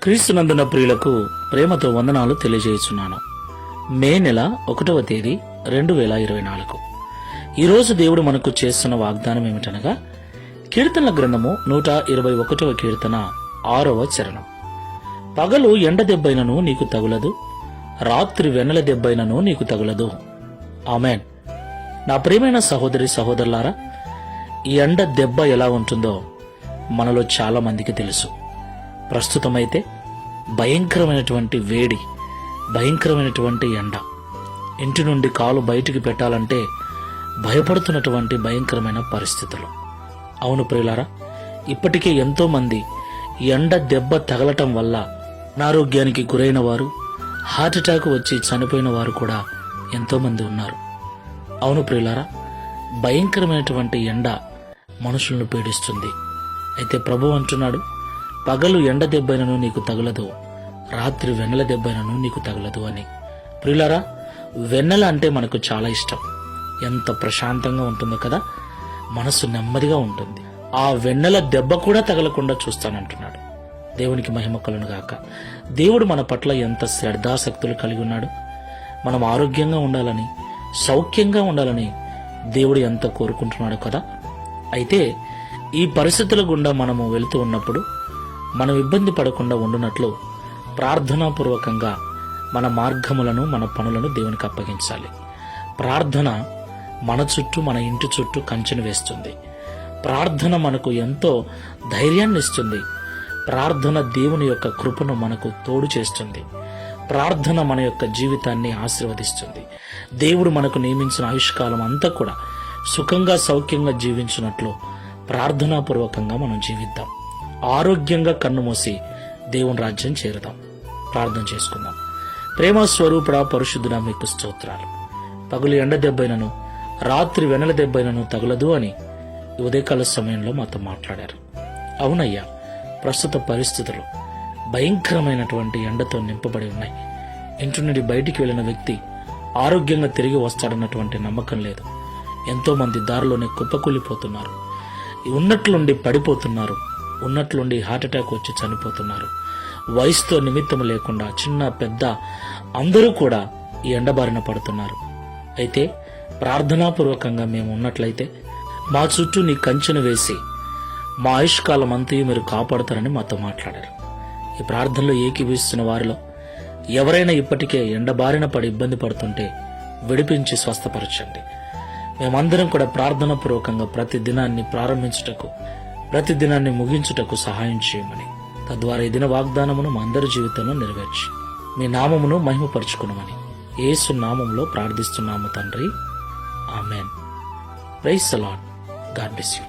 క్రీస్తునందున ప్రియులకు ప్రేమతో వందనాలు తెలియజేస్తున్నాను. మే నెల 1వ తేదీ 2024. ఈరోజు దేవుడు మనకు చేస్తున్న వాగ్దానం ఏమిటనగా కీర్తనల గ్రంథము 121వ కీర్తన 6వ చరణం. పగలు ఎండ దెబ్బైనను నీకు తగులదు, రాత్రి వెన్నెల దెబ్బైనను నీకు తగులదు. ఆమెన్. నా ప్రియమైన సహోదరి సహోదరులారా, ఈ ఎండ దెబ్బ ఎలా ఉంటుందో మనలో చాలా మందికి తెలుసు. ప్రస్తుతమైతే భయంకరమైనటువంటి వేడి, భయంకరమైనటువంటి ఎండ, ఇంటి నుండి కాలు బయటికి పెట్టాలంటే భయపడుతున్నటువంటి భయంకరమైన పరిస్థితులు. అవును ప్రియులారా, ఇప్పటికే ఎంతో మంది ఎండ దెబ్బ తగలటం వల్ల అనారోగ్యానికి గురైన వారు, హార్ట్అటాక్ వచ్చి చనిపోయిన వారు కూడా ఎంతో మంది ఉన్నారు. అవును ప్రియులారా, భయంకరమైనటువంటి ఎండ మనుషులను పీడిస్తుంది. అయితే ప్రభు అంటున్నాడు, పగలు ఎండ దెబ్బైనను నీకు తగులదు, రాత్రి వెన్నెల దెబ్బైనను నీకు తగులదు అని. ప్రియులారా, వెన్నెల అంటే మనకు చాలా ఇష్టం. ఎంత ప్రశాంతంగా ఉంటుందో కదా, మనసు నెమ్మదిగా ఉంటుంది. ఆ వెన్నెల దెబ్బ కూడా తగలకుండా చూస్తానంటున్నాడు. దేవునికి మహిమ కలుగును గాక. దేవుడు మన పట్ల ఎంత శ్రద్ధాశక్తులు కలిగి ఉన్నాడు. మనం ఆరోగ్యంగా ఉండాలని, సౌఖ్యంగా ఉండాలని దేవుడు ఎంత కోరుకుంటున్నాడు కదా. అయితే ఈ పరిస్థితుల గుండా మనము వెళుతూ ఉన్నప్పుడు మనం ఇబ్బంది పడకుండా ఉండునట్లు ప్రార్థనాపూర్వకంగా మన మార్గములను, మన పనులను దేవునికి అప్పగించాలి. ప్రార్థన మన చుట్టూ, మన ఇంటి చుట్టూ కంచెను వేస్తుంది. ప్రార్థన మనకు ఎంతో ధైర్యాన్ని ఇస్తుంది. ప్రార్థన దేవుని యొక్క కృపను మనకు తోడు చేస్తుంది. ప్రార్థన మన యొక్క జీవితాన్ని ఆశీర్వదిస్తుంది. దేవుడు మనకు నియమించిన ఆయుష్కాలం అంతా కూడా సుఖంగా, సౌఖ్యంగా జీవించినట్లు ప్రార్థనాపూర్వకంగా మనం జీవిద్దాం. ఆరోగ్యంగా కన్నుమూసి దేవుని రాజ్యం చేరుదాం. ప్రార్థన చేసుకుందాం. ప్రేమ స్వరూపుడా, పరిశుద్ధుడా, మీకు స్తోత్రాలు. పగులు ఎండ దెబ్బైనను, రాత్రి వెన్నెల దెబ్బైనను తగులదు అని ఉదయకాల సమయంలో మాతో మాట్లాడారు. అవునయ్యా, ప్రస్తుత పరిస్థితులు భయంకరమైనటువంటి ఎండతో నింపబడి ఉన్నాయి. ఇంటి నుండి బయటికి వెళ్లిన వ్యక్తి ఆరోగ్యంగా తిరిగి వస్తాడన్నటువంటి నమ్మకం లేదు. ఎంతో మంది దారిలోనే కుప్పకూలిపోతున్నారు, ఉన్నట్లుండి పడిపోతున్నారు, ఉన్నట్లుండి హార్ట్అటాక్ వచ్చి చనిపోతున్నారు. వయసుతో నిమిత్తం లేకుండా చిన్న పెద్ద అందరూ కూడా ఈ ఎండబారిన పడుతున్నారు. అయితే ప్రార్థనాపూర్వకంగా మేము ఉన్నట్లయితే మా చుట్టూ నీ కంచెను వేసి మా ఆయుష్కాలం అంతయు మీరు కాపాడుతారని మాతో మాట్లాడారు. ఈ ప్రార్థనలో ఏకీభవిస్తున్న వారిలో ఎవరైనా ఇప్పటికే ఎండబారిన పడి ఇబ్బంది పడుతుంటే విడిపించి స్వస్థపరచండి. మేమందరం కూడా ప్రార్థనాపూర్వకంగా ప్రతి దినాన్ని ప్రారంభించుటకు, ప్రతి దినాన్ని ముగించుటకు సహాయం చేయమని, తద్వారా ఈ దిన వాగ్దానమును మా అందరి జీవితంలో నెరవేర్చి మీ నామమును మహిమపరుచుకునమని యేసు నామములో ప్రార్థిస్తున్నాము తండ్రి. Amen. Praise the Lord. God bless you.